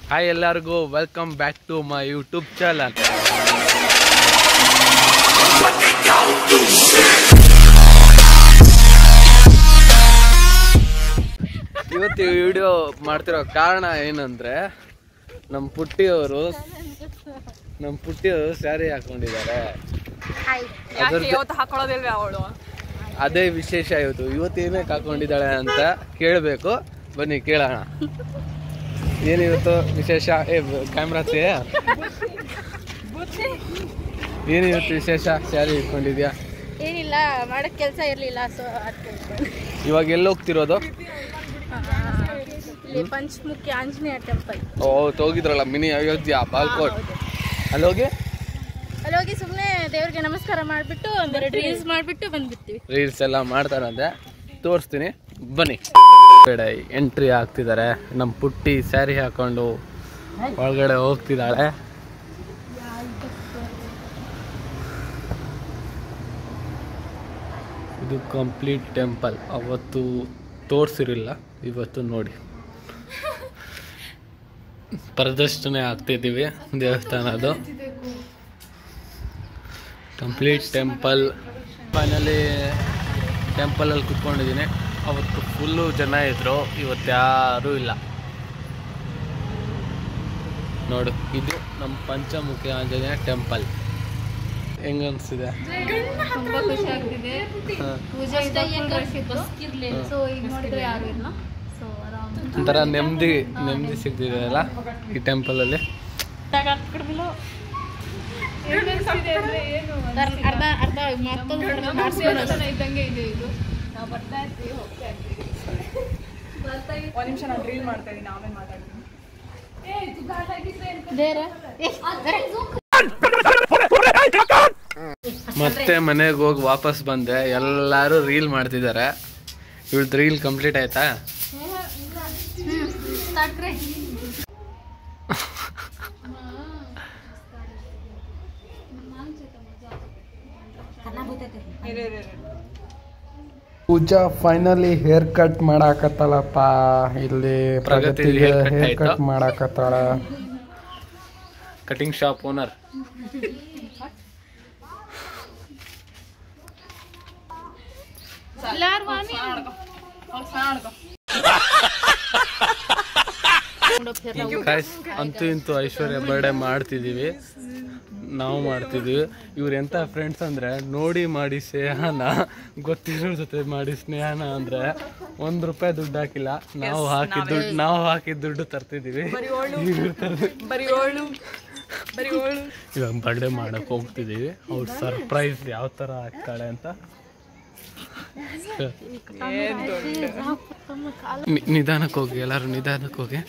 Hi ಎಲ್ಲರಿಗೂ welcome back to my YouTube channel. ಇವತ್ತು video ಮಾಡ್ತಿರೋ ಕಾರಣ ಏನಂದ್ರೆ ನಮ್ಮ ಪುಟ್ಟಿಯವರು ಸ್ಯಾರಿ ಹಾಕೊಂಡಿದ್ದಾರೆ. ಅದೇ ವಿಶೇಷ. ಇವತ್ತು ಏನಕ್ಕೆ ಹಾಕೊಂಡಿದ್ದಾಳೆ ಅಂತ ಕೇಳಬೇಕು, ಬನ್ನಿ ಕೇಳೋಣ. ಏನಿವತ್ತು ವಿಶೇಷ? ಕ್ಯಾಮ್ರಾಸೆ ಏನಿವತ್ತು ವಿಶೇಷ? ಸ್ಯಾರಿ ಇಟ್ಕೊಂಡಿದ್ಯಾ? ಏನಿಲ್ಲ, ಮಾಡಕ್ ಕೆಲಸ ಇರ್ಲಿಲ್ಲ, ಸೊ ಇವಾಗ ಎಲ್ಲಿ ಹೋಗ್ತಿರೋದು? ಇಲ್ಲಿ ಪಂಚಮುಖಿ ಆಂಜನೇಯ ಟೆಂಪಲ್. ಹೋಗಿದ್ರಲ್ಲ ಮಿನಿ ಅಯೋಧ್ಯ ಬಾಲ್ಕೋಟ್, ಅಲ್ಲೋಗಿ ಸುಮ್ಮನೆ ದೇವ್ರಿಗೆ ನಮಸ್ಕಾರ ಮಾಡ್ಬಿಟ್ಟು ಒಂದೆರಡು ರೀಲ್ಸ್ ಮಾಡ್ಬಿಟ್ಟು ಬಂದ್ಬಿಡ್ತೀವಿ. ರೀಲ್ಸ್ ಎಲ್ಲ ಮಾಡ್ತಾರಂತೆ, ತೋರಿಸ್ತೀನಿ ಬನ್ನಿ. ಒಳಗಡೆ ಎಂಟ್ರಿ ಆಗ್ತಿದ್ದಾರೆ. ನಮ್ಮ ಪುಟ್ಟಿ ಸ್ಯಾರಿ ಹಾಕೊಂಡು ಒಳಗಡೆ ಹೋಗ್ತಿದ್ದಾಳೆ. ಇದು ಕಂಪ್ಲೀಟ್ ಟೆಂಪಲ್. ಅವತ್ತು ತೋರಿಸಿರಲಿಲ್ಲ, ಇವತ್ತು ನೋಡಿ ಪ್ರದರ್ಶನ ಆಗ್ತಿದ್ದೀವಿ. ದೇವಸ್ಥಾನದು ಕಂಪ್ಲೀಟ್ ಟೆಂಪಲ್. ಫೈನಲಿ ಟೆಂಪಲಲ್ಲಿ ಕುತ್ಕೊಂಡಿದ್ದೀನಿ. ಅವತ್ತು ಫುಲ್ಲು ಜನ ಇದ್ರು, ಇವತ್ತು ಯಾರೂ ಇಲ್ಲ. ನೋಡು, ಇದು ನಮ್ಮ ಪಂಚಮುಖಿ ಆಂಜನೇಯ ಟೆಂಪಲ್. ಹೆಂಗನ್ಸಿದೆ? ತುಂಬಾ ಖುಷಿ ಆಗ್ತಿದೆ. ಒಂಥರ ನೆಮ್ಮದಿ ಸಿಗ್ತಿದೆ ಅಲ್ಲ ಈ ಟೆಂಪಲಲ್ಲಿ. ಮತ್ತೆ ಮನೆಗೆ ಹೋಗಿ ವಾಪಸ್ ಬಂದೆ. ಎಲ್ಲರೂ ರೀಲ್ ಮಾಡ್ತಿದ್ದಾರೆ. ಇವಳ್ದು ರೀಲ್ ಕಂಪ್ಲೀಟ್ ಆಯ್ತಾ? ಪೂಜಾ ಫೈನಲಿ ಹೇರ್ ಕಟ್ ಮಾಡಾಕತ್ತಾಳಪ್ಪ. ಇಲ್ಲಿ ಪ್ರಗತಿ ಹೇರ್ ಕಟ್ ಮಾಡಾಕತ್ತಾಳ. Cutting shop owner. ಅಂತೂ ಇಂತೂ ಐಶ್ವರ್ಯ ಬರ್ಡೇ ಮಾಡ್ತಿದೀವಿ, ನಾವು ಮಾಡ್ತಿದೀವಿ. ಇವ್ರು ಎಂತ ಫ್ರೆಂಡ್ಸ್ ಅಂದ್ರೆ, ನೋಡಿ ಮಾಡಿ ಸ್ನೇಹನ, ಗೊತ್ತಿರೋ ಜೊತೆ ಮಾಡಿ ಸ್ನೇಹನ ಅಂದ್ರೆ ₹1 ದುಡ್ಡು ಹಾಕಿಲ್ಲ. ನಾವು ಹಾಕಿದ ದುಡ್ಡು ತರ್ತಿದೀವಿ. ಇವಾಗ ಬರ್ಡೇ ಮಾಡಕ್ ಹೋಗ್ತಿದೀವಿ. ಅವ್ರ ಸರ್ಪ್ರೈಸ್ ಯಾವ ತರ ಆಗ್ತಾಳೆ ಅಂತ. ನಿಧಾನಕ್ಕೆ ಹೋಗಿ, ಎಲ್ಲರೂ ನಿಧಾನಕ್ಕೆ ಹೋಗಿ.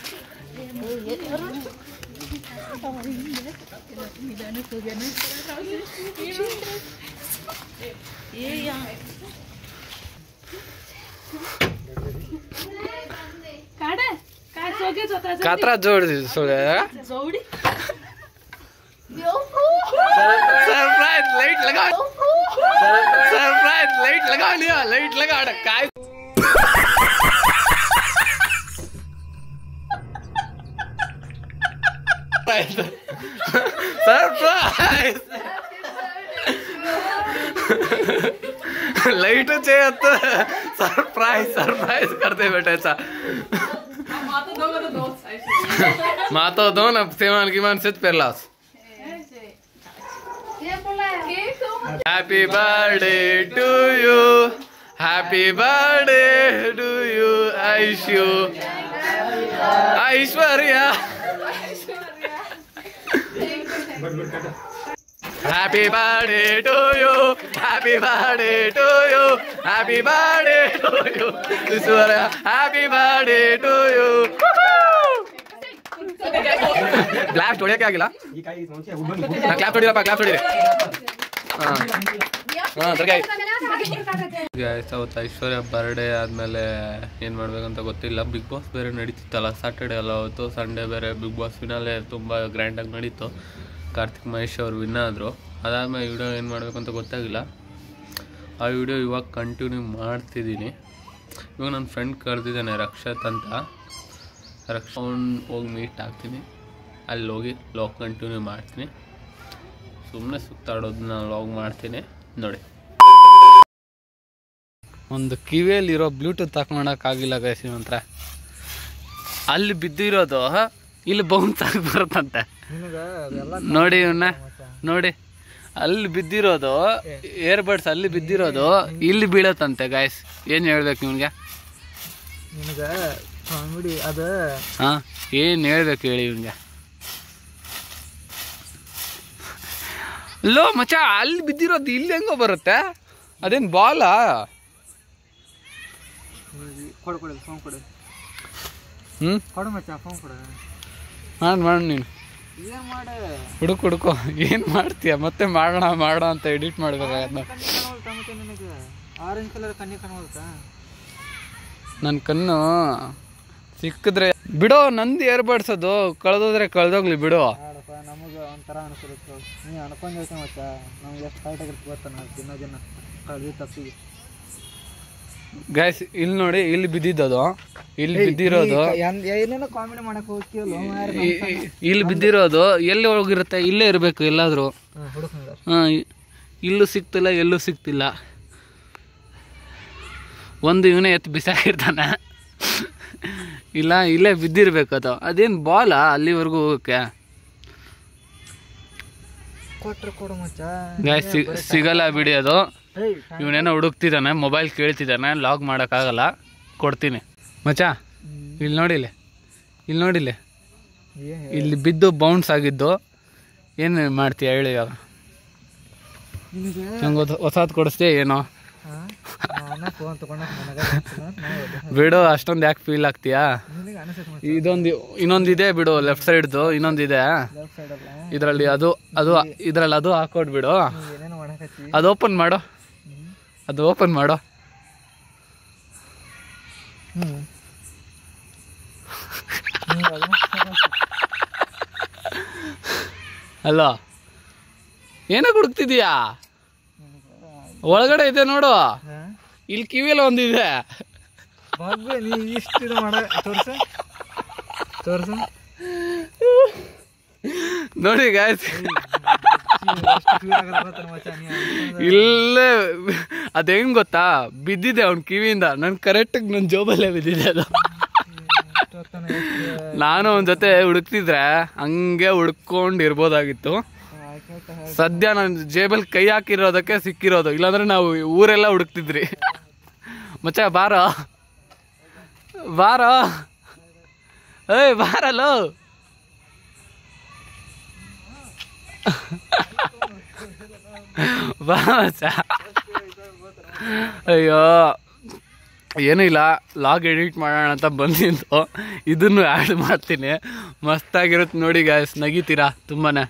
कातरा जोड़ दी सरप्राइज लाइट लगा, सरप्राइज लाइट लगा लिया, लाइट लगा काय सरप्राइज लाइट चाहिए. सरप्राइज करते बेटा ऐसा. मातो दो ना सेवन की मान सिद्ध पेरलास. Happy birthday to you, happy birthday to you आयुष्यू, Aishwarya. Happy birthday to you, happy birthday to you, happy birthday to you, happy birthday to you. Clap छोड़िए, क्या गिला? क्लैप छोड़िए, क्लैप छोड़िए. ಅವತ್ತು ಐಶ್ವರ್ಯ ಬರ್ಡೇ ಆದಮೇಲೆ ಏನು ಮಾಡಬೇಕಂತ ಗೊತ್ತಿಲ್ಲ. ಬಿಗ್ ಬಾಸ್ ಬೇರೆ ನಡೀತಿತ್ತಲ್ಲ ಸಾಟರ್ಡೆ ಅಲ್ಲ ಅವತ್ತು, ಸಂಡೇ ಬೇರೆ ಬಿಗ್ ಬಾಸ್ ಫಿನಾಲೆ ತುಂಬ ಗ್ರ್ಯಾಂಡಾಗಿ ನಡೀತು. ಕಾರ್ತಿಕ್ ಮಹೇಶ್ ಅವರು ವಿನ್ ಆದರು. ಅದಾದಮೇಲೆ ವಿಡಿಯೋ ಏನು ಮಾಡಬೇಕು ಅಂತ ಗೊತ್ತಾಗಿಲ್ಲ. ಆ ವಿಡಿಯೋ ಇವಾಗ ಕಂಟಿನ್ಯೂ ಮಾಡ್ತಿದ್ದೀನಿ. ಇವಾಗ ನನ್ನ ಫ್ರೆಂಡ್ ಕರೆದಿದ್ದಾನೆ ರಕ್ಷತ್ ಅಂತ. ರಕ್ಷಣ್ ಹೋಗಿ ಮೀಟ್ ಆಗ್ತೀನಿ, ಅಲ್ಲಿ ಹೋಗಿ ಲಾಗ್ ಕಂಟಿನ್ಯೂ ಮಾಡ್ತೀನಿ. ಸುಮ್ಮನೆ ಸುತ್ತಾಡೋದನ್ನ ಲಾಗ್ ಮಾಡ್ತೀನಿ ನೋಡಿ. ಒಂದು ಕಿವಿಯಲ್ಲಿರೋ ಬ್ಲೂಟೂತ್ ಹಾಕೊಂಡಕ್ಕಾಗಿಲ್ಲ ಗೈಸ್ ಹತ್ರ. ಅಲ್ಲಿ ಬಿದ್ದಿರೋದು ಇಲ್ಲಿ ಬೌನ್ಸ್ ಆಗಿ ಬರುತ್ತಂತೆ ನೋಡಿ. ಇವನ್ನ ನೋಡಿ, ಅಲ್ಲಿ ಬಿದ್ದಿರೋದು ಏರ್ಬಡ್ಸ್ ಅಲ್ಲಿ ಬಿದ್ದಿರೋದು ಇಲ್ಲಿ ಬೀಳತ್ತಂತೆ ಗೈಸ್. ಏನು ಹೇಳ್ಬೇಕು ನಿಮ್ಗೆ? ಹಾಂ, ಏನು ಹೇಳ್ಬೇಕು ಹೇಳಿ ಇವ್ನಿಗೆ? ಲೋ ಮಚ್ಚ, ಅಲ್ಲಿ ಬಿದ್ದಿರೋದು ಇಲ್ಲಿ ಹೆಂಗೋ ಬರುತ್ತೆ? ಅದೇನು ಬಾಲಾ? ಮಾಡು ನೀನು, ಹುಡುಕು ಏನು ಮಾಡ್ತೀಯ? ಮತ್ತೆ ಮಾಡೋಣ ಅಂತ ಎಡಿಟ್ ಮಾಡ್ಬೇಕಾಗತ್ತ. ನನ್ನ ಕಣ್ಣು ಸಿಕ್ಕಿದ್ರೆ ಬಿಡೋ, ನಂದು ಏರ್ಬಡ್ಸ್ ಅದು ಕಳೆದೋದ್ರೆ ಕಳೆದೋಗ್ಲಿ ಬಿಡು. ನಮಗೆ ಒಂಥರ ಅನಿಸುತ್ತೆ, ನೀವು ಅನ್ಕೊಂಡಿರ್ತೀವಿ ಮಚ್ಚ, ನಮ್ಗೆ ಎಷ್ಟು ಫೈಟ್ ಆಗಿರುತ್ತೆ ಗೊತ್ತ, ನಾವು ದಿನ ಕಳೆದಿ ತಪ್ಪಿಗೆ. ಗೈಸ್ ಇಲ್ಲಿ ನೋಡಿ, ಇಲ್ಲಿ ಬಿದ್ದಿದ್ದದು, ಇಲ್ಲಿ ಬಿದ್ದಿರೋದು ಏನೇನೋ ಕಾಮಿಡಿ ಮಾಡಕ್ಕೆ ಹೋಗ್ತೀವಲ್ಲ, ಇಲ್ಲಿ ಬಿದ್ದಿರೋದು ಎಲ್ಲಿ ಹೋಗಿರುತ್ತೆ? ಇಲ್ಲೇ ಇರಬೇಕು ಎಲ್ಲಾದರೂ. ಹಾಂ, ಇಲ್ಲೂ ಸಿಗ್ತಿಲ್ಲ, ಎಲ್ಲೂ ಸಿಗ್ತಿಲ್ಲ. ಒಂದು ಇವನೇ ಎತ್ತು ಬಿಸಾಕಿರ್ತಾನೆ, ಇಲ್ಲ ಇಲ್ಲೇ ಬಿದ್ದಿರ್ಬೇಕು ಅದು. ಅದೇನು ಬಾಲಾ ಅಲ್ಲಿವರೆಗೂ ಹೋಗೋಕ್ಕೆ? ಗೈಸ್ ಸಿಗಲ್ಲ ಬಿಡಿ ಅದು. ಇವನೇನೋ ಹುಡುಕ್ತಿದ್ದಾನೆ, ಮೊಬೈಲ್ ಕೇಳ್ತಿದ್ದಾನೆ, ಲಾಗ್ ಮಾಡೋಕ್ಕಾಗಲ್ಲ. ಕೊಡ್ತೀನಿ ಮಚ್ಚ. ಇಲ್ಲಿ ನೋಡಿಲ್ಲಿ ಇಲ್ಲಿ ಬಿದ್ದು ಬೌನ್ಸ್ ಆಗಿದ್ದು. ಏನು ಮಾಡ್ತೀಯ ಹೇಳಿ? ಇವಾಗ ನಂಗೆ ಹೊಸದು ಕೊಡಿಸ್ತೀಯ ಏನೋ? ಬಿಡು, ಅಷ್ಟೊಂದು ಯಾಕೆ ಫೀಲ್ ಆಗ್ತೀಯಾ? ಇನ್ನೊಂದಿದೆ ಬಿಡು, ಲೆಫ್ಟ್ ಸೈಡ್ದು ಇನ್ನೊಂದಿದೆ ಇದರಲ್ಲಿ. ಇದ್ರಲ್ಲಿ ಅದು ಹಾಕೊಟ್ಬಿಡು. ಅದು ಓಪನ್ ಮಾಡು. ಅಲ್ಲ, ಏನೋ ಹುಡುಕ್ತಿದೀಯಾ? ಒಳಗಡೆ ಇದೆ ನೋಡು, ಇಲ್ಲಿ ಕಿವಿಯಲ್ಲಿ ಒಂದಿದೆ. ನೋಡಿ ಗಾಯ್ಸ್, ಇಲ್ಲೇ ಅದ್ ಹೆಂಗ್ ಗೊತ್ತಾ? ಬಿದ್ದಿದೆ ಅವ್ನ ಕಿವಿಯಿಂದ, ನನ್ ಕರೆಕ್ಟಾಗಿ ನನ್ನ ಜೋಬಲ್ಲೇ ಬಿದ್ದಿದೆ ಅದು. ನಾನು ಅವನ ಜೊತೆ ಹುಡುಕ್ತಿದ್ರೆ ಹಂಗೆ ಹುಡ್ಕೊಂಡು ಇರ್ಬೋದಾಗಿತ್ತು. ಸದ್ಯ ನನ್ನ ಜೇಬಲ್ಲಿ ಕೈ ಹಾಕಿರೋದಕ್ಕೆ ಸಿಕ್ಕಿರೋದು, ಇಲ್ಲಾಂದ್ರೆ ನಾವು ಊರೆಲ್ಲ ಹುಡುಕ್ತಿದ್ರಿ. ಮಚ್ಚ ಬಾರೋ, ಏಯ್ ಬಾರಲ್ಲೋ. ಬಾ ಮಚ್ಚ. ಅಯ್ಯೋ, ಏನೂ ಇಲ್ಲ, ಲಾಗ್ ಎಡಿಟ್ ಮಾಡೋಣ ಅಂತ ಬಂದಿದ್ದು. ಇದನ್ನು ಆ್ಯಡ್ ಮಾಡ್ತೀನಿ, ಮಸ್ತಾಗಿರುತ್ತೆ ನೋಡಿ ಗಾಯ್ಸ್, ನಗಿತೀರಾ ತುಂಬಾನೇ.